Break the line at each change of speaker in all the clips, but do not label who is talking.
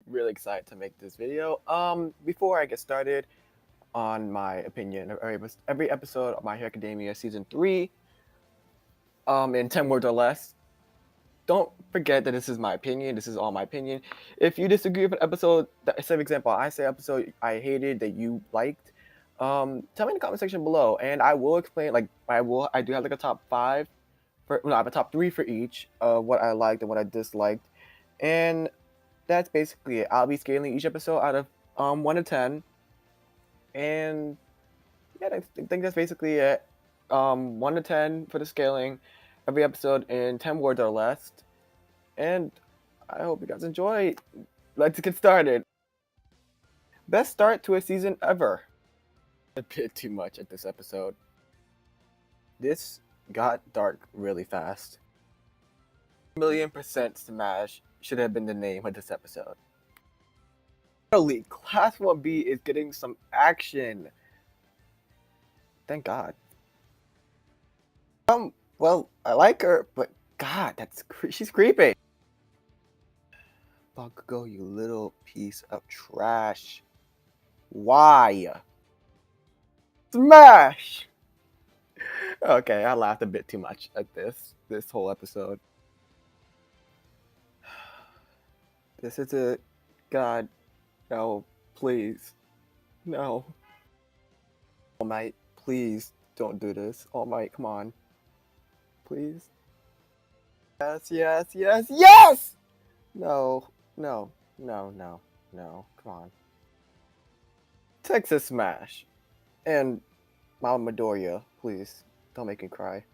really excited to make this video. Before I get started on my opinion of every episode of My Hero Academia season 3, in 10 words or less, don't forget that this is my opinion. This is all my opinion. If you disagree with an episode, say for example, I say episode I hated that you liked, tell me in the comment section below, and I will explain. I do have like a top 5 I have a top 3 for each of what I liked and what I disliked, and that's basically it. I'll be scaling each episode out of 1 to 10, and yeah, I think that's basically it. 1 to 10 for the scaling, every episode in 10 words or less, and I hope you guys enjoy. Let's get started. Best start to a season ever. A bit too much at this episode. This got dark really fast. $1,000,000% Smash should have been the name of this episode. Finally, Class 1B is getting some action. Thank God. Well, I like her, but God, she's creepy. Bakugo, you little piece of trash. Why? Smash! Okay, I laughed a bit too much at this whole episode. This is a... God, no, please. No. All Might, please don't do this. All Might, come on. Please. Yes, yes, yes, yes! No, no, no, no, no. Come on. Texas Smash. And Mama Midoriya, please. Don't make me cry.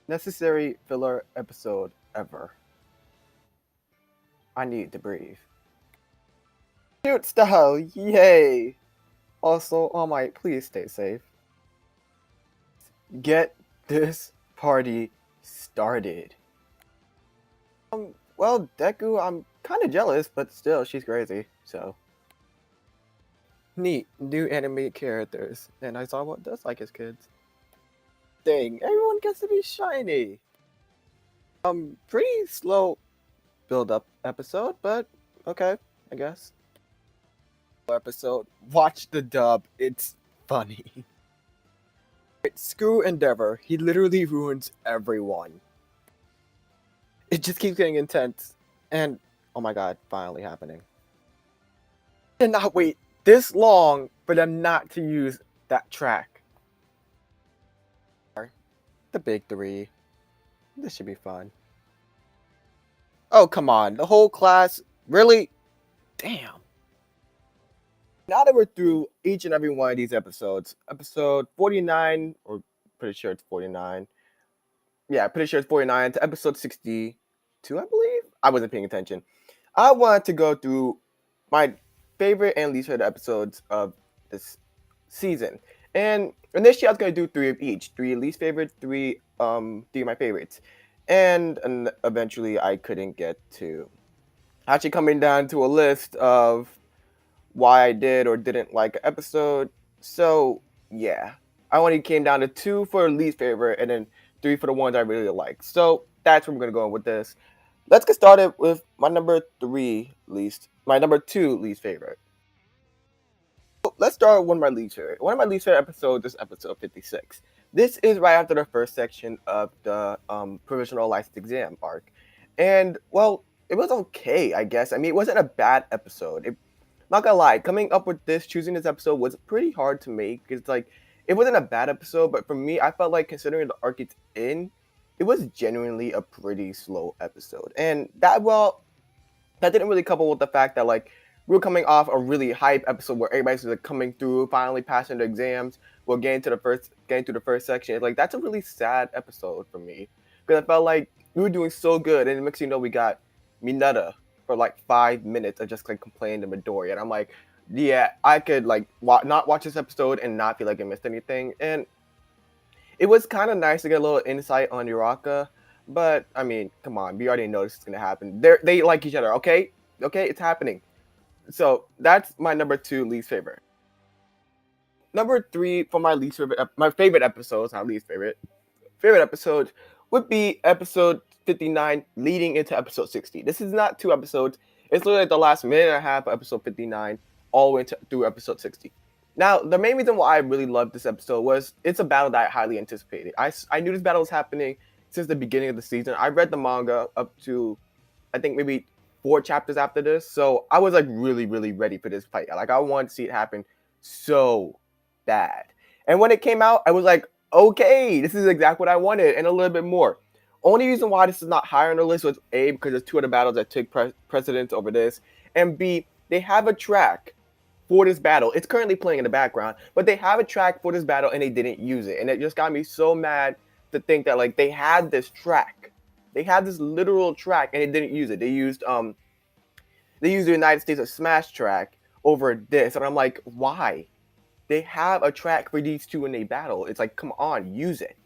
Necessary filler episode ever. I need to breathe. Shoot style, yay! Also, All Might, please stay safe. Get this party started. Well, Deku, I'm kind of jealous, but still, she's crazy, so. Neat, new animated characters, and I saw what does like his kids. Dang, everyone gets to be shiny. Pretty slow build-up episode, but okay, I guess. Episode, watch the dub, it's funny. Screw Endeavor, he literally ruins everyone. It just keeps getting intense, and oh my god, finally happening. I did not wait this long for them not to use that track. The big 3. This should be fun. Oh, come on, the whole class? Really? Damn. Now that we're through each and every one of these episodes, episode 49, or pretty sure it's 49. Yeah, pretty sure it's 49 to episode 62, I believe? I wasn't paying attention. I wanted to go through my favorite and least favorite episodes of this season. And initially I was going to do 3 of each. 3 least favorite, 3 of my favorites. And eventually I couldn't get to actually coming down to a list of why I did or didn't like an episode. So yeah, I only came down to 2 for least favorite and then 3 for the ones I really like. So that's where we're gonna go with this. Let's get started with my number 2 least favorite. So let's start with one of my least favorite. One of my least favorite episodes is episode 56. This is right after the first section of the provisional license exam arc, and well, it was okay, I guess. I mean, it wasn't a bad episode. Not gonna lie, coming up with choosing this episode was pretty hard to make. It's like, it wasn't a bad episode, but for me, I felt like considering the arc it's in, it was genuinely a pretty slow episode. And that didn't really couple with the fact that like we were coming off a really hype episode where everybody's like coming through, finally passing their exams, we're getting through the first section. It's like, that's a really sad episode for me, because I felt like we were doing so good, and next thing you know, we got Mineta for like 5 minutes of just like complaining to Midoriya, and I'm like, yeah, I could like not watch this episode and not feel like I missed anything. And it was kind of nice to get a little insight on Uraka, but I mean, come on, we already know this is gonna happen. They like each other, okay, it's happening. So that's my number 2 least favorite. Number 3 for my least favorite, my favorite episodes, not least favorite episode would be episode 59 leading into episode 60. This is not 2 episodes, It's literally like the last minute and a half of episode 59 all the way through episode 60. Now, the main reason why I really loved this episode was it's a battle that I highly anticipated. I knew this battle was happening since the beginning of the season. I read the manga up to, I think, maybe 4 chapters after this. So I was like really, really ready for this fight. Like I wanted to see it happen so bad. And when it came out, I was like, okay, this is exactly what I wanted and a little bit more. Only reason why this is not higher on the list was A, because there's 2 other battles that took precedence over this, and B, they have a track for this battle. It's currently playing in the background, but they have a track for this battle and they didn't use it. And it just got me so mad to think that like they had this track. They had this literal track and they didn't use it. They used the United States of Smash track over this. And I'm like, why? They have a track for these two in a battle. It's like, come on, use it.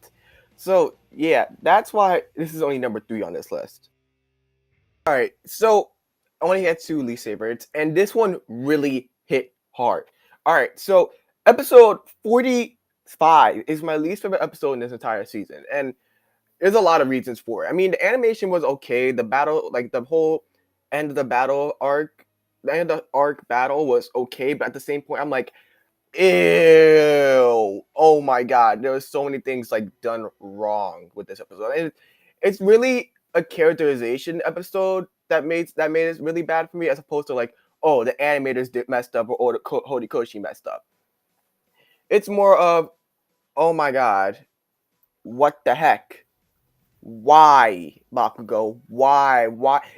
So yeah, that's why this is only number 3 on this list. All right, so I only had 2 least favorites, and this one really hit hard. All right, so episode 45 is my least favorite episode in this entire season, and there's a lot of reasons for it. I mean, the animation was okay. The battle, like the whole end of the battle arc, the end of the arc battle was okay, but at the same point, I'm like, ew, oh my god, there was so many things like done wrong with this episode. And it's really a characterization episode that made it really bad for me, as opposed to like, oh, the animators messed up or the Horikoshi messed up. It's more of, oh my god, what the heck? Why, Bakugo? Why?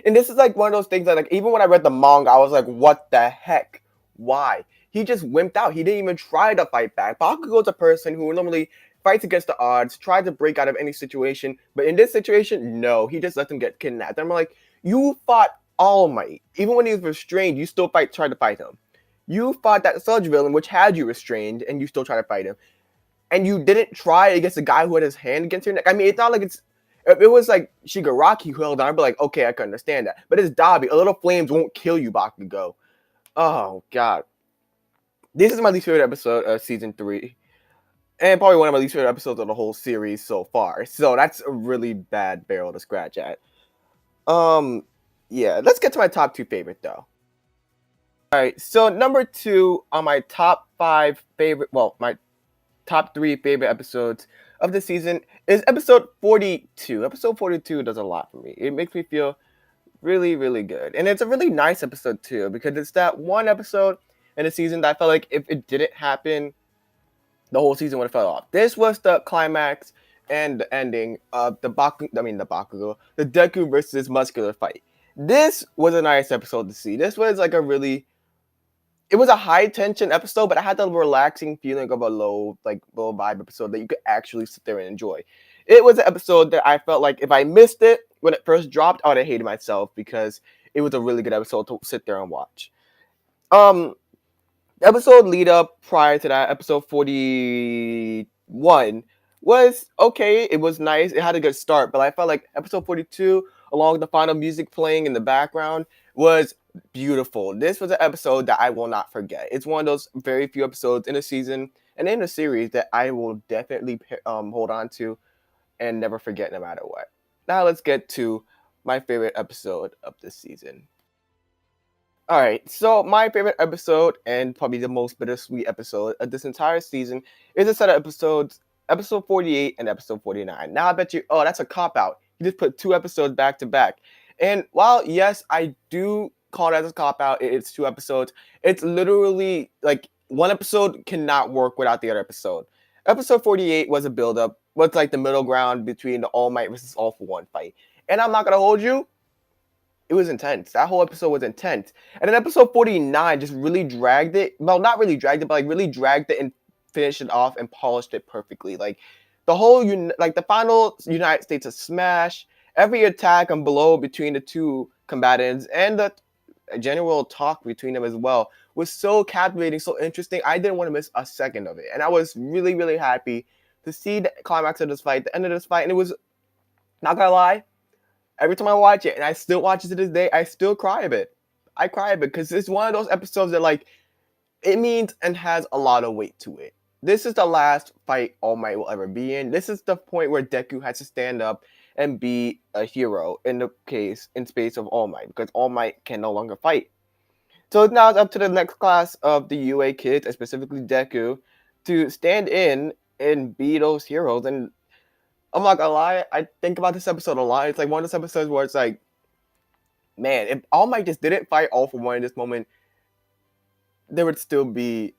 And this is like one of those things that like even when I read the manga, I was like, what the heck? Why? He just wimped out. He didn't even try to fight back. Bakugo's a person who normally fights against the odds, tries to break out of any situation, but in this situation, no, he just let them get kidnapped. I'm like, you fought All Might. Even when he was restrained, you still tried to fight him. You fought that Sludge villain, which had you restrained, and you still tried to fight him. And you didn't try against a guy who had his hand against your neck. I mean, it's not like it's... If it was like Shigaraki who held on, I'd be like, okay, I can understand that. But it's Dabi. A little flames won't kill you, Bakugo. Oh, God. This is my least favorite episode of season 3. And probably one of my least favorite episodes of the whole series so far. So that's a really bad barrel to scratch at. Yeah, let's get to my top 2 favorite, though. Alright, so number 2 on my top 5 favorite... Well, my top 3 favorite episodes of the season is episode 42. Episode 42 does a lot for me. It makes me feel really, really good. And it's a really nice episode too, because it's that one episode in the season that I felt like if it didn't happen, the whole season would have fell off. This was the climax and the ending of the Deku versus Muscular fight. This was a nice episode to see. This was like it was a high tension episode, but I had the relaxing feeling of a low vibe episode that you could actually sit there and enjoy. It was an episode that I felt like if I missed it when it first dropped, I would have hated myself, because it was a really good episode to sit there and watch. The episode lead up prior to that, episode 41, was okay. It was nice. It had a good start, but I felt like episode 42, along with the final music playing in the background, was beautiful. This was an episode that I will not forget. It's one of those very few episodes in a season and in a series that I will definitely hold on to and never forget no matter what. Now let's get to my favorite episode of this season. Alright, so my favorite episode, and probably the most bittersweet episode of this entire season, is a set of episodes, episode 48 and episode 49. Now I bet you, oh, that's a cop-out. You just put 2 episodes back to back. And while, yes, I do call it as a cop-out, it's 2 episodes, it's literally, like, one episode cannot work without the other episode. Episode 48 was a build-up, was like the middle ground between the All Might versus All For One fight. And I'm not gonna hold you, it was intense. That whole episode was intense. And then episode 49 just really dragged it. Well, not really dragged it, but like really dragged it and finished it off and polished it perfectly. Like the whole, the final United States of Smash, every attack and blow between the 2 combatants, and the general talk between them as well was so captivating, so interesting. I didn't want to miss a second of it. And I was really, really happy to see the climax of this fight, the end of this fight. And it was, not gonna lie, every time I watch it, and I still watch it to this day, I still cry a bit. I cry a bit because it's one of those episodes that, like, it means and has a lot of weight to it. This is the last fight All Might will ever be in. This is the point where Deku has to stand up and be a hero in the case in space of All Might, because All Might can no longer fight. So now it's up to the next class of the UA kids, and specifically Deku, to stand in and be those heroes. And I'm not gonna lie, I think about this episode a lot. It's like one of those episodes where it's like, man, if All Might just didn't fight All for One in this moment, there would still be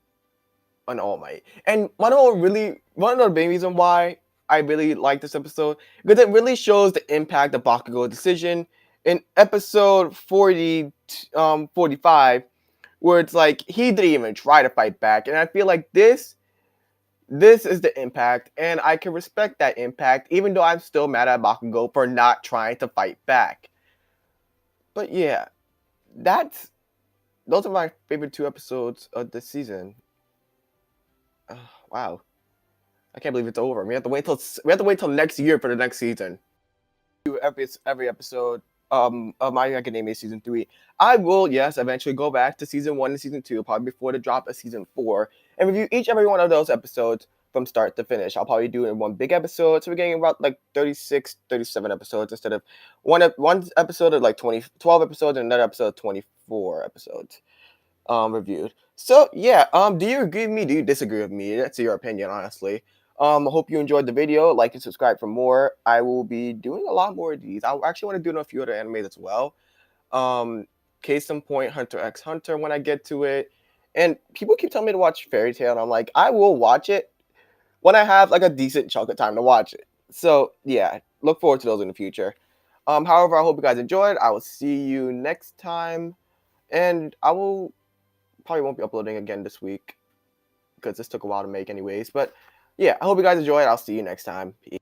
an All Might. And one of the main reasons why I really like this episode, because it really shows the impact of Bakugo's decision in episode 45, where it's like he didn't even try to fight back. And I feel like this is the impact, and I can respect that impact, even though I'm still mad at Bakugo for not trying to fight back. But yeah, those are my favorite 2 episodes of this season. Wow, I can't believe it's over. We have to wait till next year for the next season. Every episode of My Hero Academia season 3. I will, yes, eventually go back to season 1 and season 2, probably before the drop of season 4, and review each and every one of those episodes from start to finish. I'll probably do it in one big episode, so we're getting about like 36, 37 episodes instead of one episode of like 12 episodes and another episode of 24 episodes reviewed. So yeah, do you agree with me? Do you disagree with me? That's your opinion, honestly. I hope you enjoyed the video. Like and subscribe for more. I will be doing a lot more of these. I actually want to do a few other animes as well. Case in point, Hunter x Hunter when I get to it. And people keep telling me to watch Fairy Tail, and I'm like, I will watch it when I have like a decent chunk of time to watch it. So yeah, look forward to those in the future. However, I hope you guys enjoyed. I will see you next time, and I will probably won't be uploading again this week because this took a while to make anyways. But yeah, I hope you guys enjoyed. I'll see you next time. Peace.